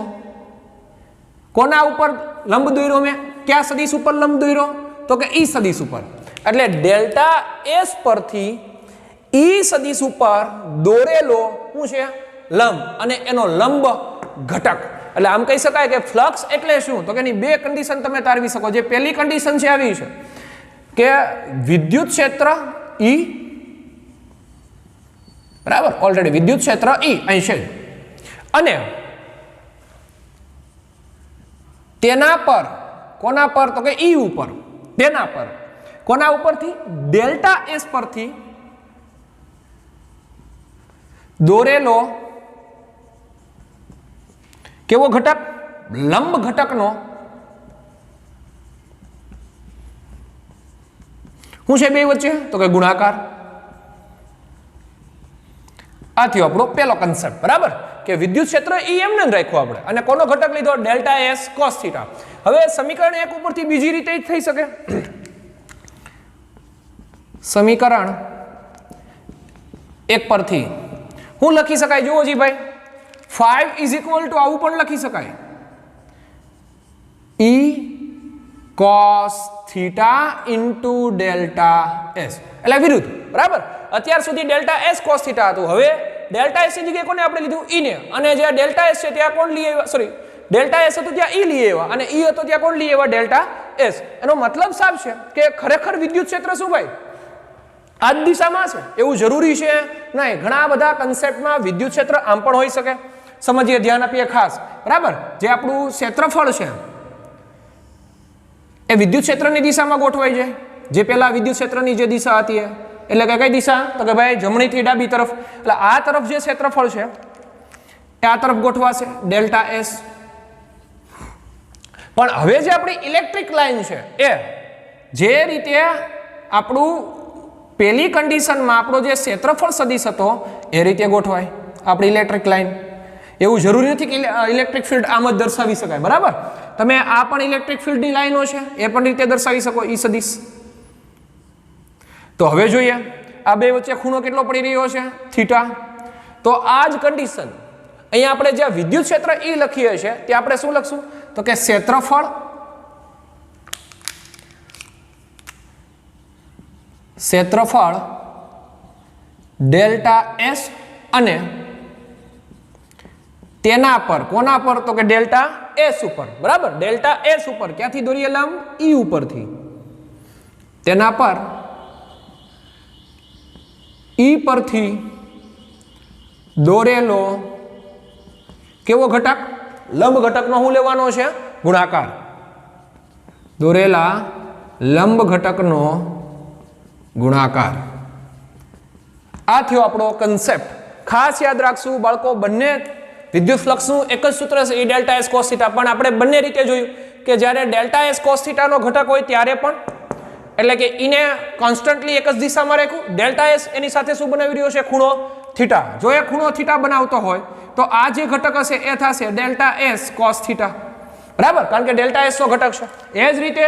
કોના ઉપર લંબ દોર્યો, મેં કયા સદિશ ઉપર લંબ દોર્યો તો કે ઈ સદિશ ઉપર. એટલે ડેલ્ટા એસ પરથી ઈ સદિશ ઉપર દોરેલો શું છે લંબ અને એનો લંબ ઘટક. એટલે આમ કહી શકાય કે ફ્લક્સ એટલે શું તો કે એની બે કન્ડિશન તમે તારવી શકો. જે પહેલી કન્ડિશન છે આવી છે કે વિદ્યુત ક્ષેત્ર ઈ, બરાબર, ઓલરેડી વિદ્યુત ક્ષેત્ર ઈ અહીં છે અને તેના પર કોના પર તો કે ઈ ઉપર, તેના પર કોના ઉપરથી ડેલ્ટા એસ પરથી દોરેલો કેવો ઘટક, લંબ ઘટકનો શું છે બે વચ્ચે તો કે ગુણાકાર. આ થયો આપણો પહેલો કન્સેપ્ટ. બરાબર, કે વિદ્યુત ક્ષેત્ર ઈ એમને રાખ્યો આપણે અને કોનો ઘટક લીધો ડેલ્ટા એસ cos θ. હવે સમીકરણ 1 ઉપરથી બીજી રીતે જ થઈ શકે. સમીકરણ 1 પરથી હું લખી શકાય, જુઓ જી ભાઈ, 5 ઇઝ ઇક્વલ ટુ આવું પણ લખી શકાય, E cos θ into delta S, એટલે વિરુદ્ધ. બરાબર, અત્યાર સુધી ડેલ્ટા એસ cos θ હતું, હવે ડેલ્ટા એસ ની જગ્યાએ કોને આપણે લીધું ઈ ને, અને જ્યાં ડેલ્ટા એસ છે ત્યાં કોણ લઈ આવ્યા, સોરી ડેલ્ટા એસ હતું ત્યાં ઈ લઈ આવ્યા અને ઈ હતો ત્યાં કોણ લઈ આવ્યા ડેલ્ટા એસ. એનો મતલબ સાફ છે કે ખરેખર વિદ્યુત ક્ષેત્ર શું ભાઈ આ જ દિશામાં છે એવું જરૂરી છે નહીં. ઘણા બધા કન્સેપ્ટમાં વિદ્યુત ક્ષેત્ર આમ પણ હોઈ શકે. સમજીએ, ધ્યાન આપીએ ખાસ. બરાબર, જે આપણું ક્ષેત્રફળ છે એ વિદ્યુત ક્ષેત્રની દિશામાં ગોઠવાઈ જાય. જે પહેલા વિદ્યુત ક્ષેત્રની જે દિશા હતી એટલે કે કઈ દિશા તો કે ભાઈ જમણીથી ડાબી તરફ. એટલે આ તરફ જે ક્ષેત્રફળ છે એ આ તરફ ગોઠવાશે ડેલ્ટા એસ. પણ હવે જે આપણી ઇલેક્ટ્રિક લાઈન છે એ જે રીતે આપણું પહેલી કન્ડિશનમાં આપણો જે ક્ષેત્રફળ સદિશ હતો એ રીતે ગોઠવાય આપણી ઇલેક્ટ્રિક લાઈન. એવું જરૂરી નથી કે ઇલેક્ટ્રિક ફિલ્ડ આમ જ દર્શાવી શકાય. બરાબર, તમે આ પણ ઇલેક્ટ્રિક ફિલ્ડની લાઈનો છે એ પણ રીતે દર્શાવી શકો ઈ સદિશ. તો હવે જોઈએ આ બે વચ્ચે ખૂણો કેટલો પડી રહ્યો છે થીટા. તો આ જ કન્ડિશન અહીંયા આપણે જ્યાં વિદ્યુત ક્ષેત્ર ઈ લખીએ છીએ ત્યાં આપણે શું લખશું તો કે ક્ષેત્રફળ ડેલ્ટા એસ અને તેના પર કોના પર તો કે ડેલ્ટા એસ ઉપર. બરાબર, ડેલ્ટા એસ ઉપર ક્યાંથી દોરીએ લંબ ઈ ઉપરથી, તેના પર ઈ પરથી દોરેલો કેવો ઘટક, લંબ ઘટકનો શું લેવાનો છે ગુણાકાર. દોરેલા લંબ ઘટકનો ગુણાકાર. આ થયો આપણો કન્સેપ્ટ. ખાસ યાદ રાખશું બાળકો, બંને વિદ્યુત ફ્લક્સનું એક જ સૂત્ર છે ઈ ડેલ્ટા એસ cos θ. પણ આપણે બંને રીતે જોયું કે જ્યારે ડેલ્ટા એસ cos θ નો ઘટક હોય ત્યારે પણ, એટલે કે ઈને કોન્સ્ટન્ટલી એક જ દિશામાં રાખ્યું, ડેલ્ટા એસ એની સાથે શું બનાવી રહ્યો છે ખૂણો થીટા. જો એ ખૂણો થીટા બનાવતો હોય તો આ જે ઘટક હશે એ થશે ડેલ્ટા એસ cos θ. બરાબર, કારણ કે ડેલ્ટા એસ નો ઘટક છે. એ જ રીતે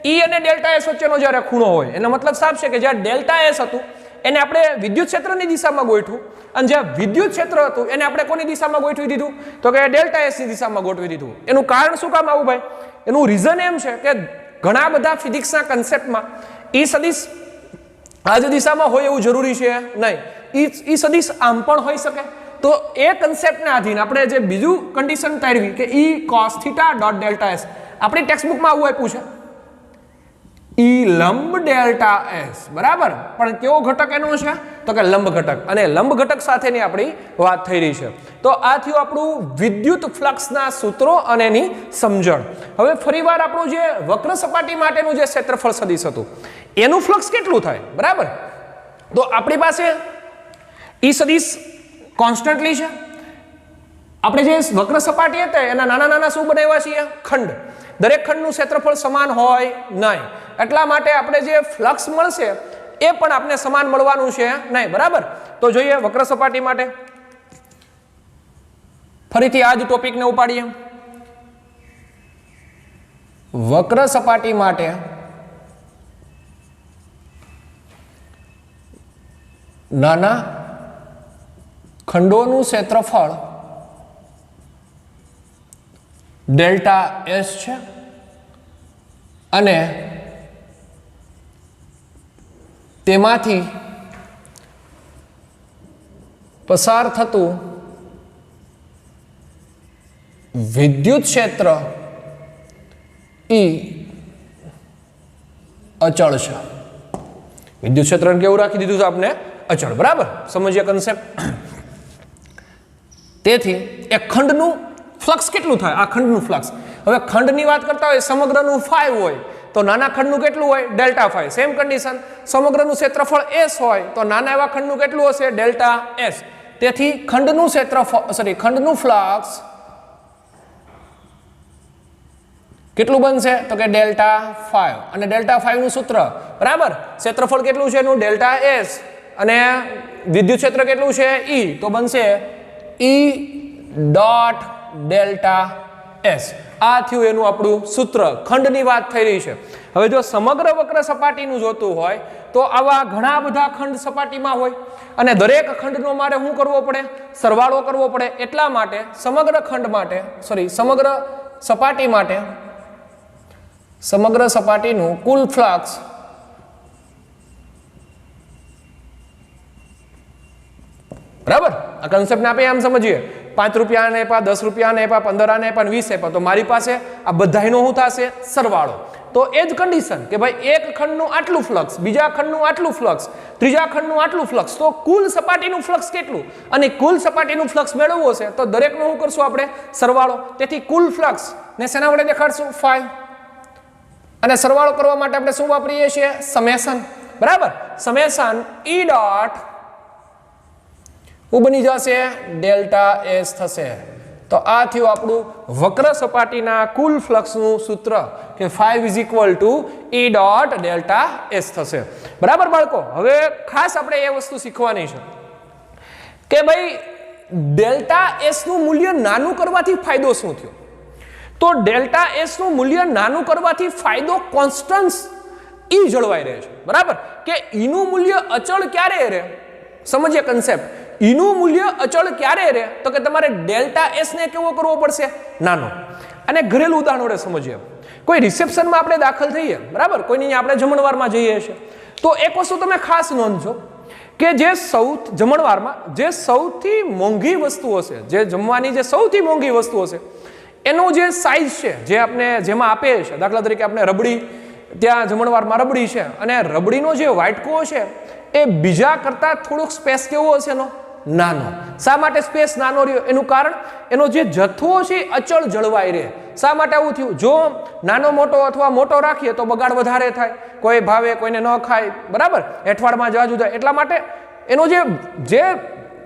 ઈ અને ડેલ્ટા એસ વચ્ચેનો જ્યારે ખૂણો હોય એનો મતલબ સાફ છે કે જ્યાં ડેલ્ટા એસ હતું એને આપણે વિદ્યુત ક્ષેત્રની દિશામાં ગોઠવું અને જ્યાં વિદ્યુત ક્ષેત્ર હતું એને આપણે કોની દિશામાં ગોઠવી દીધું તો કે ડેલ્ટા એસ ની દિશામાં ગોઠવી દીધું. એનું કારણ શું કામ આવું ભાઈ? એનું રીઝન એમ છે કે ઘણા બધા ફિઝિક્સના કન્સેપ્ટમાં ઈ સદિશ આ જ દિશામાં હોય એવું જરૂરી છે નહીં. ઈ સદિશ આમ પણ હોઈ શકે તો એ કન્સેપ્ટને આધીન આપણે જે બીજું કન્ડિશન તારવી કે E cos θ dot delta S, આપણી ટેક્સ્ટબુકમાં આવું આપ્યું છે E લંબ ડેલ્ટા એસ, બરાબર, પણ કેવો ઘટક એનો છે તો કે લંબ ઘટક, અને લંબ ઘટક સાથેની આપણી વાત થઈ રહી છે. તો આ થયું આપણું વિદ્યુત ફ્લક્સના સૂત્રો અને એની સમજણ. હવે ફરીવાર આપણું જે વક્ર સપાટી માટેનું જે ક્ષેત્રફળ સદિશ હતું એનું ફ્લક્સ કેટલું થાય, બરાબર. તો આપણી પાસે E સદિશ કોન્સ્ટન્ટલી છે. આપણે જે વક્ર સપાટી હતી એના નાના નાના શું બનાવ્યા છીએ, ખંડ. દરેક ખંડનું ક્ષેત્રફળ સમાન હોય નહીં, એટલા માટે આપણે જે ફ્લક્સ મળશે એ પણ આપણે સમાન મળવાનું છે નહીં, બરાબર. તો જોઈએ વક્ર સપાટી માટે ફરીથી આ જ ટોપિકને ઉપાડીએ. વક્ર સપાટી માટે નાના ખંડોનું ક્ષેત્રફળ ડેલ્ટા એસ છે અને તેમાંથી પસાર થતું વિદ્યુત ક્ષેત્ર E અચળ છે. વિદ્યુત ક્ષેત્રને કેવું રાખી દીધું છે આપણે, અચળ, બરાબર. સમજીએ કન્સેપ્ટ. તેથી એક ખંડનું ફ્લક્સ કેટલું થાય, આ ખંડનું ફ્લક્સ. હવે ખંડની વાત કરતા હોય સમગ્રનું 5 હોય તો નાના ખંડનું કેટલું હોય, ડેલ્ટા 5. સેમ કન્ડિશન, સમગ્રનું ક્ષેત્રફળ s હોય તો નાના એવા ખંડનું કેટલું હશે, ડેલ્ટા s. તેથી ખંડનું ક્ષેત્રફળ ખંડનું ફ્લક્સ કેટલું બનશે તો કે ડેલ્ટા 5, અને ડેલ્ટા 5 નું સૂત્ર, બરાબર. ક્ષેત્રફળ કેટલું છે એનું, ડેલ્ટા s, અને વિદ્યુત ક્ષેત્ર કેટલું છે E, તો બનશે E ડોટ ડેલ્ટા એસ. આ થયું એનું આપણું સૂત્ર. ખંડની વાત થઈ રહી છે. હવે જો સમગ્ર વક્ર સપાટીનું જોતું હોય તો આવા ઘણા બધા ખંડ સપાટીમાં હોય અને દરેક ખંડનો મારે શું કરવો પડે, સરવાળો કરવો પડે. એટલા માટે સમગ્ર ખંડ માટે સમગ્ર સપાટી માટે સમગ્ર સપાટીનું કુલ ફ્લક્સ બરાબર. આ કન્સેપ્ટને આપણે આમ સમજીએ, 5 રૂપિયાને આપ્યા, 10 રૂપિયાને આપ્યા, 15 આને આપ્યા, 20 આપ્યા, તો મારી પાસે આ બધાયનો શું થશે, સરવાળો. તો એ જ કન્ડિશન કે ભાઈ એક ખંડનું આટલું ફ્લક્સ, બીજા ખંડનું આટલું ફ્લક્સ, ત્રીજા ખંડનું આટલું ફ્લક્સ, તો કુલ સપાટીનું ફ્લક્સ કેટલું, અને કુલ સપાટીનું ફ્લક્સ મેળવવું હશે તો દરેકનું શું કરશું આપણે, સરવાળો. તેથી કુલ ફ્લક્સ ને શેના વડે દેખાડશું, 5. અને સરવાળો કરવા માટે આપણે શું વાપરીએ છીએ, સમેશન, બરાબર. સમેશન E ડોટ બની જશે ડેલ્ટા એસ થશે. તો આ થયું આપણું વક્ર સપાટીના કુલ ફ્લક્સનું સૂત્ર કે 5 is equal two E dot delta S થશે, બરાબર બાળકો. હવે ખાસ આપણે એ વસ્તુ શીખવાની છે કે ભાઈ ડેલ્ટા એસ નું મૂલ્ય નાનું કરવાથી ફાયદો શું થયો. તો ડેલ્ટા એસ નું મૂલ્ય નાનું કરવાથી ફાયદો કોન્સ્ટન્સ E જળવાઈ રહે છે, બરાબર. કે E નું મૂલ્ય અચળ ક્યારે રહે, સમજીએ કન્સેપ્ટ. E નું મૂલ્ય અચળ ક્યારે રહે તો કે તમારે ડેલ્ટા એસ ને કેવો કરવો પડશે, નાનો. અને ઘરેલું ઉદાહરણ વડે સમજીએ. કોઈ રિસેપ્શનમાં આપણે દાખલ થઈએ, બરાબર, કોઈની આપણે જમણવારમાં જઈએ છીએ તો એક વસ્તુ તમે ખાસ નોંધજો કે જે જમણવારમાં જે સૌથી મોંઘી વસ્તુઓ છે, જે જમવાની જે સૌથી મોંઘી વસ્તુઓ છે એનો જે સાઇઝ છે, જે આપણે જેમાં આપે છે, દાખલા તરીકે આપણે રબડી, ત્યાં જમણવારમાં રબડી છે અને રબડીનો જે વાટકો છે એ બીજા કરતા થોડોક સ્પેસ કેવો હશે એનો, નાનો. શા માટે સ્પેસ નાનો રહ્યો, એનું કારણ એનો જે જથ્થો છે અચળ જળવાઈ રહે. શા માટે આવું થયું, જો નાનો મોટો અથવા મોટો રાખીએ તો બગાડ વધારે થાય, કોઈ ભાવે કોઈને ન ખાય, બરાબર, હેઠવાડમાં જવા જુદા. એટલા માટે એનો જે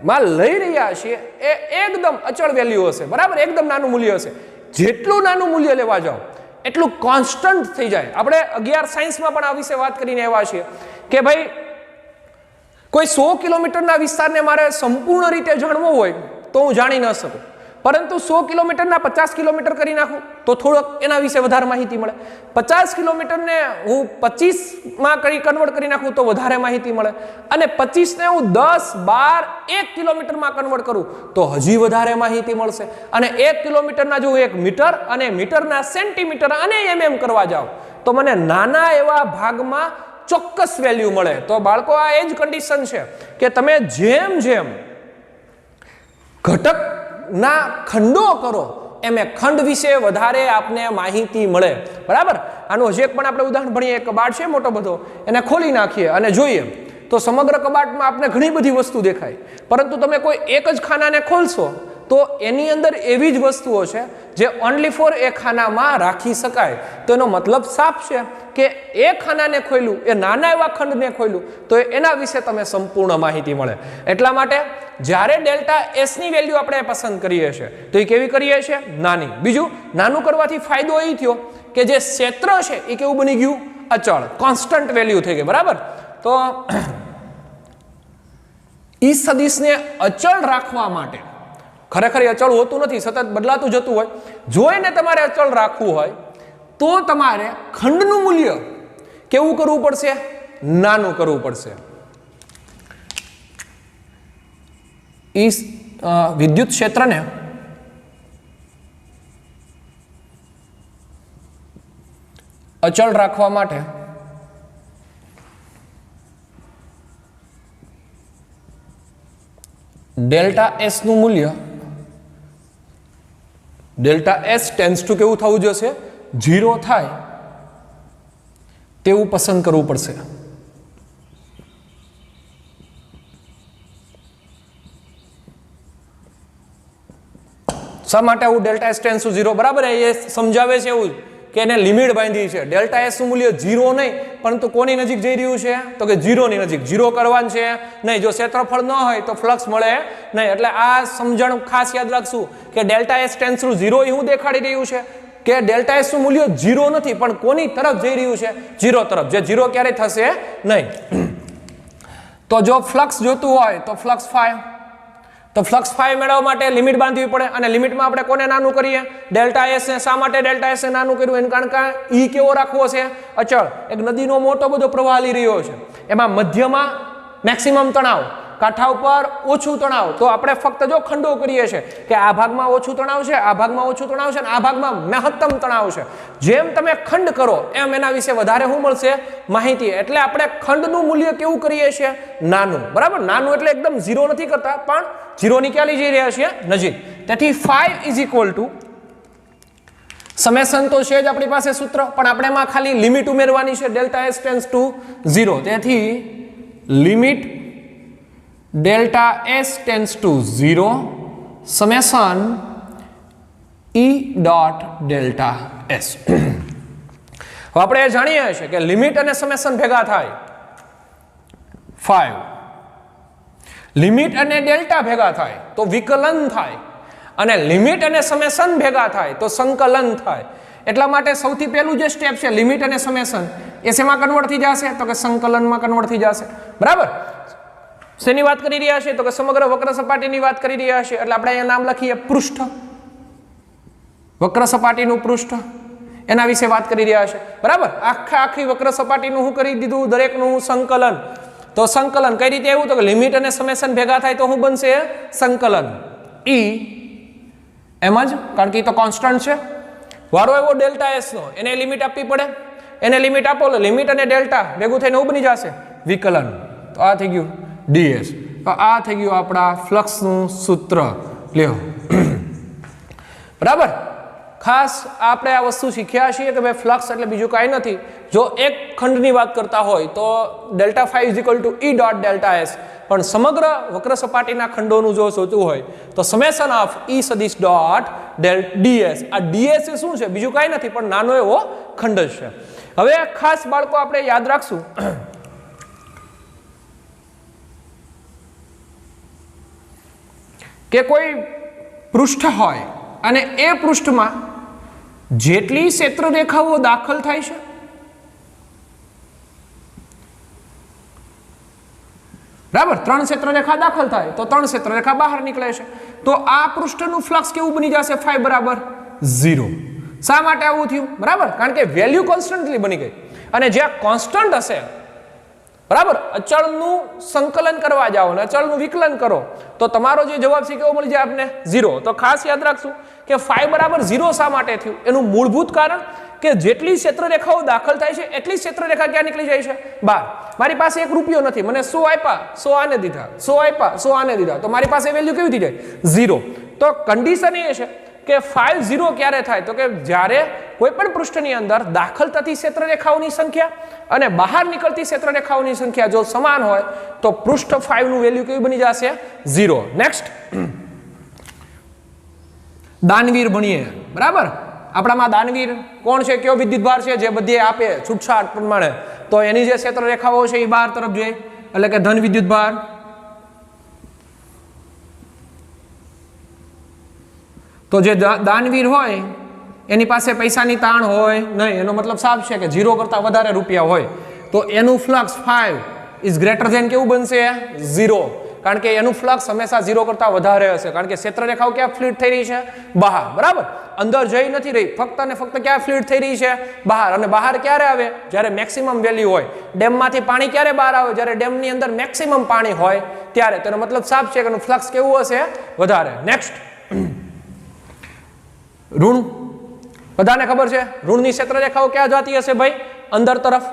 માલ લઈ રહ્યા છીએ એ એકદમ અચળ વેલ્યુ હશે, બરાબર, એકદમ નાનું મૂલ્ય હશે. જેટલું નાનું મૂલ્ય લેવા જાઓ એટલું કોન્સ્ટન્ટ થઈ જાય. આપણે 11 સાયન્સમાં પણ આ વિશે વાત કરીને આવ્યા છીએ કે ભાઈ કોઈ 100 કિલોમીટરના વિસ્તારને મારે સંપૂર્ણ રીતે જાણવો હોય તો હું જાણી ન શકું, પરંતુ 100 કિલોમીટરના 50 કિલોમીટર કરી નાખું તો થોડોક એના વિશે વધારે માહિતી મળે. 50 કિલોમીટરને હું 25માં કન્વર્ટ કરી નાખું તો વધારે માહિતી મળે, અને 25ને હું 10, 12, 1 કિલોમીટરમાં કન્વર્ટ કરું તો હજી વધારે માહિતી મળશે. અને 1 કિલોમીટરના જો 1 મીટર અને મીટરના સેન્ટીમીટર અને mm કરવા જાઉં તો મને નાના એવા ભાગમાં ચોક્કસ વેલ્યુ મળે. તો બાળકો આ એ જ કન્ડિશન છે કે તમે જેમ જેમ ઘટકના ખંડો કરો એમ ખંડ વિશે વધારે આપને માહિતી મળે, બરાબર. આનું હજી એક પણ આપણે ઉદાહરણ ભણીએ. કબાટ છે મોટો બધો, એને ખોલી નાખીએ અને જોઈએ તો સમગ્ર કબાટમાં આપને ઘણી બધી વસ્તુ દેખાય, પરંતુ તમે કોઈ એક જ ખાનાને ખોલશો તો એની અંદર એવી જ વસ્તુઓ છે જે ઓનલી ફોર એ ખાનામાં રાખી શકાય. તો એનો મતલબ સાફ છે કે એ ખાનાને ખોલ્યું, એ નાના એવા ખંડને ખોલ્યું તો એના વિશે તમે સંપૂર્ણ માહિતી મળે. એટલા માટે જ્યારે ડેલ્ટા એસ ની વેલ્યુ આપણે પસંદ કરીએ છીએ તો એ કેવી કરીએ છીએ? નાની. બીજું, નાનું કરવાથી ફાયદો એ થયો કે જે ક્ષેત્ર છે એ કેવું બની ગયું? અચળ, કોન્સ્ટન્ટ વેલ્યુ થઈ ગઈ, બરાબર. તો ઈ સદિશને અચળ રાખવા માટે, ખરેખર અચળ હોતું નથી, સતત બદલાતું જતું હોય, જો એને તમારે અચળ રાખવું હોય તો તમારે ખંડનું મૂલ્ય કેવું કરવું પડશે? નાનું કરવું પડશે. ઈ વિદ્યુત ક્ષેત્રને અચળ રાખવા માટે ડેલ્ટા એસ નું મૂલ્ય, ડેલ્ટા એસ ટેન્ડ્સ ટુ કેવું થવું જોઈશે? 0 થાય તેવું પસંદ કરવું પડશે. શા માટે આવું ડેલ્ટા એસ ટેન્ડ્સ ટુ 0? બરાબર, એ સમજાવે છે એવું કે એને લિમિટ બાંધી છે. ડેલ્ટા એસ નું મૂલ્ય 0 નહીં, પરંતુ કોની નજીક જઈ રહ્યું છે? તો કે 0 ની નજીક. 0 કરવાનું છે નહીં. જો ક્ષેત્રફળ ન હોય તો ફ્લક્સ મળે નહીં. એટલે આ સમજણ ખાસ યાદ રાખશું કે ડેલ્ટા એસ ટેન્ડ્સ ટુ 0 એવું દેખાડી રહ્યું છે કે ડેલ્ટા એસ નું મૂલ્ય 0 નથી, પણ કોની તરફ જઈ રહ્યું છે? 0 તરફ. જે 0 ક્યારે થશે નહીં. તો જો ફ્લક્સ જોતું હોય તો ફ્લક્સ ફાઈ, તો ફ્લક્સ ફાઈ મેળવવા માટે લિમિટ બાંધવી પડે, અને લિમિટમાં આપણે કોને નાનું કરીએ? ડેલ્ટા એસ ને. શા માટે ડેલ્ટા એસ ને નાનું કર્યું? એનું કારણ કે ઈ કેવો રાખવો છે? અચળ. એક નદીનો મોટો બધો પ્રવાહ હાલી રહ્યો છે, એમાં મધ્યમાં મેક્સિમમ તણાવ, કાંઠા ઉપર ઓછું તણાવ. તો આપણે ફક્ત જો ખંડો કરીએ છીએ કે આ ભાગમાં ઓછું તણાવ છે, આ ભાગમાં ઓછું તણાવ છે, અને આ ભાગમાં મહત્તમ તણાવ છે. જેમ તમે ખંડ કરો એમ એના વિશે વધારે શું મળશે? માહિતી. એટલે આપણે ખંડનું મૂલ્ય કેવું કરીએ છીએ? નાનું, બરાબર. નાનું એટલે એકદમ 0 નથી કરતા, પણ 0 ની ક્યાં લઈ જઈ રહ્યા છીએ? નજીક. તેથી phi is equal to summation તો છે જ આપણી પાસે સૂત્ર, પણ આપણે એમાં ખાલી લિમિટ ઉમેરવાની છે. Delta S tends to 0. તેથી limit delta S tends to 0 summation E dot delta S. હવે આપણે એ જાણીએ છીએ કે લિમિટ અને સમેશન ભેગા થાય 5, લિમિટ અને ડેલ્ટા ભેગા થાય તો વિકલન થાય, અને લિમિટ અને સમેશન ભેગા થાય તો સંકલન થાય. એટલા માટે સૌથી પહેલું જે સ્ટેપ છે લિમિટ અને સમેશન, એ શેમાં કન્વર્ટ થઈ જશે? તો કે સંકલનમાં કન્વર્ટ થઈ જશે, બરાબર. શેની વાત કરી રહ્યા છે? તો કે સમગ્ર વક્ર સપાટીની વાત કરી રહ્યા છે. એટલે આપણે અહીંયા નામ લખીએ પૃષ્ઠ, વક્ર સપાટીનું પૃષ્ઠ, એના વિશે વાત કરી રહ્યા છે, બરાબર. આખી વક્ર સપાટીનું શું કરી દીધું? દરેકનું સંકલન. તો સંકલન કઈ રીતે એવું? તો કે લિમિટ અને સમેશન ભેગા થાય તો શું બનશે? સંકલન. ઈ એમ જ, કારણ કે એ તો કોન્સ્ટન્ટ છે. વારો એવો ડેલ્ટા એસ નો, એને લિમિટ આપવી પડે. એને લિમિટ આપો, લિમિટ અને ડેલ્ટા ભેગું થઈને એવું બની જશે વિકલન. તો આ થઈ ગયું ડીએસ. તો આ થઈ ગયું આપણા ફ્લક્સનું સૂત્ર. લ્યો, બરાબર. ખાસ આપણે આ વસ્તુ શીખ્યા છીએ કે ભાઈ ફ્લક્સ એટલે બીજું કાંઈ નથી. જો એક ખંડની વાત કરતા હોય તો delta phi is equal to E dot delta S, પણ સમગ્ર વક્ર સપાટીના ખંડોનું જો સોચવું હોય તો સમેશન ઓફ ઈ સદિશ ડોટ ડીએસ. આ ડીએસ એ શું છે? બીજું કાંઈ નથી પણ નાનો એવો ખંડ જ છે. હવે ખાસ બાળકો આપણે યાદ રાખશું કે કોઈ પૃષ્ઠ હોય અને એ પૃષ્ઠમાં જેટલી ક્ષેત્ર રેખાઓ દાખલ થાય છે, બરાબર, 3 ક્ષેત્ર રેખા દાખલ થાય તો 3 ક્ષેત્ર રેખા બહાર નીકળે છે. તો આ પૃષ્ઠનું ફ્લક્સ કેવું બની જશે? ફાઈ બરાબર 0. શા માટે આવું થયું? બરાબર, કારણ કે વેલ્યુ કોન્સ્ટન્ટલી બની ગઈ. અને જ્યાં કોન્સ્ટન્ટ હશે, બરાબર, અચળનું સંકલન કરવા જાઓ અને અચળનું વિકલન કરો તો તમારો જે જવાબ છે કેવો મળી જાય આપને? 0. તો ખાસ યાદ રાખશું કે ફાઈ બરાબર 0 શા માટે થયું? એનું મૂળભૂત કારણ કે જેટલી ક્ષેત્રરેખાઓ દાખલ થાય છે એટલી ક્ષેત્રરેખા ક્યાં નીકળી જાય છે બહાર. મારી પાસે 1 રૂપિયો નથી, મને 100 આપ્યા, 100 આને દીધા, 100 આપ્યા, 100 આને દીધા, તો મારી પાસે વેલ્યુ કેવી થઈ જાય? 0. તો કન્ડિશન એ છે કે 5 0 ક્યારે થાય? તો કે જ્યારે કોઈ પણ પૃષ્ઠની અંદર દાખલ થતી ક્ષેત્રરેખાઓની સંખ્યા અને બહાર નીકળતી ક્ષેત્રરેખાઓની સંખ્યા જો સમાન હોય તો પૃષ્ઠ 5 નું વેલ્યુ કેવી બની જશે? 0. નેક્સ્ટ દાનવીર ભણીએ, બરાબર. આપણામાં દાનવીર કોણ છે? કયો વિદ્યુતભાર છે જે બધે આપે છૂટછાટ પ્રમાણે? તો એની જે ક્ષેત્રરેખાઓ છે એ બહાર તરફ જોઈએ, એટલે કે ધન વિદ્યુતભાર. તો જે દાનવીર હોય એની પાસે પૈસાની તાણ હોય નહીં, એનો મતલબ સાફ છે કે 0 કરતા વધારે રૂપિયા હોય, તો એનું ફ્લક્સ 5 ઇઝ ગ્રેટર ધેન કેવું બનશે? 0. કારણ કે એનું ફ્લક્સ હંમેશા 0 કરતા વધારે હશે, કારણ કે ક્ષેત્રરેખાઓ ક્યાં ફ્લીટ થઈ રહી છે? બહાર, બરાબર. અંદર જઈ નથી રહી, ફક્ત અને ફક્ત ક્યાં ફ્લીટ થઈ રહી છે? બહાર. અને બહાર ક્યારે આવે? જ્યારે મેક્સિમમ વેલ્યુ હોય. ડેમમાંથી પાણી ક્યારે બહાર આવે? જ્યારે ડેમની અંદર મેક્સિમમ પાણી હોય ત્યારે. તેનો મતલબ સાફ છે કે એનું ફ્લક્સ કેવું હશે? વધારે. નેક્સ્ટ ઋણ. બધાને ખબર છે ઋણની ક્ષેત્રરેખાઓ ક્યાં જતી હશે ભાઈ? અંદર તરફ.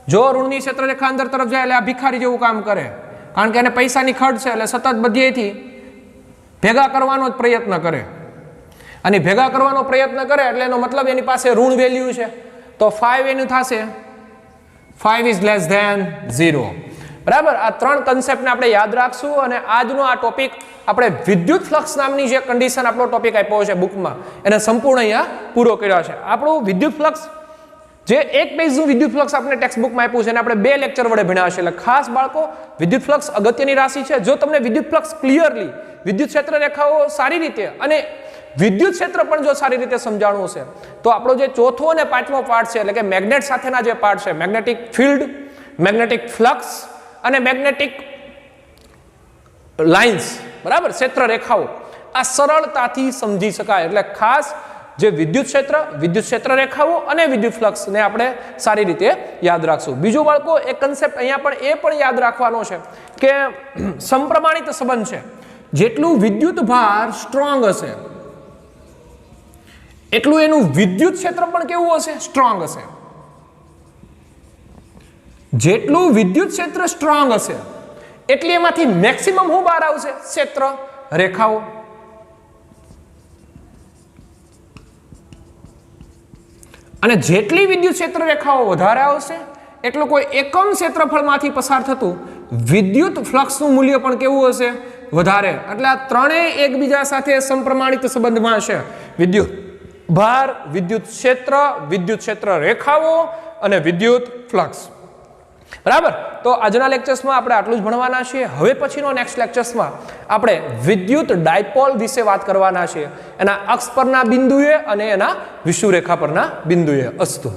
જો ઋણની ક્ષેત્રરેખા અંદર તરફ જાય એટલે આ ભિખારી જેવું કામ કરે, કારણ કે એને પૈસાની ખર્ચ છે, એટલે સતત બધેથી ભેગા કરવાનો જ પ્રયત્ન કરે, અને ભેગા કરવાનો પ્રયત્ન કરે એટલે એનો મતલબ એની પાસે ઋણ વેલ્યુ છે, તો 5 એનું થશે 5 ઇઝ લેસ ધેન 0. બરાબર. આ 3 કન્સેપ્ટને આપણે યાદ રાખશું, અને આજનો આ ટોપિક આપણે વિદ્યુત ફ્લક્સ નામની જે કન્ડિશન આપણો ટોપિક આપ્યો છે બુકમાં, એને સંપૂર્ણ અહીંયા પૂરો કર્યો છે. આપણું વિદ્યુત ફ્લક્સ જે એક પેજનું વિદ્યુત ફ્લક્સ આપણે ટેક્સ્ટ બુકમાં આપ્યું છે એને આપણે 2 લેક્ચર વડે ભણ્યા છે. એટલે ખાસ બાળકો, વિદ્યુત ફ્લક્સ અગત્યની રાશિ છે. જો તમને વિદ્યુત ફ્લક્સ ક્લિયરલી, વિદ્યુત ક્ષેત્રરેખાઓ સારી રીતે અને વિદ્યુત ક્ષેત્ર પણ જો સારી રીતે સમજાણવું છે, તો આપણો જે ચોથો અને 5મો પાર્ટ છે, એટલે કે મેગ્નેટ સાથેના જે પાર્ટ છે, મેગ્નેટિક ફિલ્ડ, મેગ્નેટિક ફ્લક્સ અને મેગ્નેટિક લાઇન્સ, બરાબર, ક્ષેત્રરેખાઓ, આ સરળતાથી સમજી શકાય. એટલે ખાસ જે વિદ્યુત ક્ષેત્રરેખાઓ અને વિદ્યુત ફ્લક્સ ને આપણે સારી રીતે યાદ રાખશું. બીજું બાળકો એક કન્સેપ્ટ અહીંયા પણ એ પણ યાદ રાખવાનો છે કે સમપ્રમાણિત સંબંધ છે. જેટલું વિદ્યુત ભાર સ્ટ્રોંગ હશે એટલું એનું વિદ્યુત ક્ષેત્ર પણ કેવું હશે? સ્ટ્રોંગ હશે. જેટલું વિદ્યુત ક્ષેત્ર સ્ટ્રોંગ હશે એટલી એમાંથી મેક્સિમમ શું બહાર આવશે? ક્ષેત્ર રેખાઓ. અને જેટલી વિદ્યુત ક્ષેત્ર રેખાઓ વધારે આવશે એટલું કોઈ એકમ ક્ષેત્રફળમાંથી પસાર થતું વિદ્યુત ફ્લક્સનું મૂલ્ય પણ કેવું હશે? વધારે. એટલે આ ત્રણેય એકબીજા સાથે સમપ્રમાણિત સંબંધમાં છે. વિદ્યુત ભાર, વિદ્યુત ક્ષેત્ર રેખાઓ અને વિદ્યુત ફ્લક્સ. બરાબર. તો આજના લેક્ચર્સમાં આપણે આટલું જ ભણવાના છીએ. હવે પછીનો નેક્સ્ટ લેક્ચર્સમાં આપણે વિદ્યુત ડાયપોલ વિશે વાત કરવાના છીએ, એના અક્ષ પરના બિંદુએ અને એના વિષુવરેખા પરના બિંદુએ. અસ્તુ.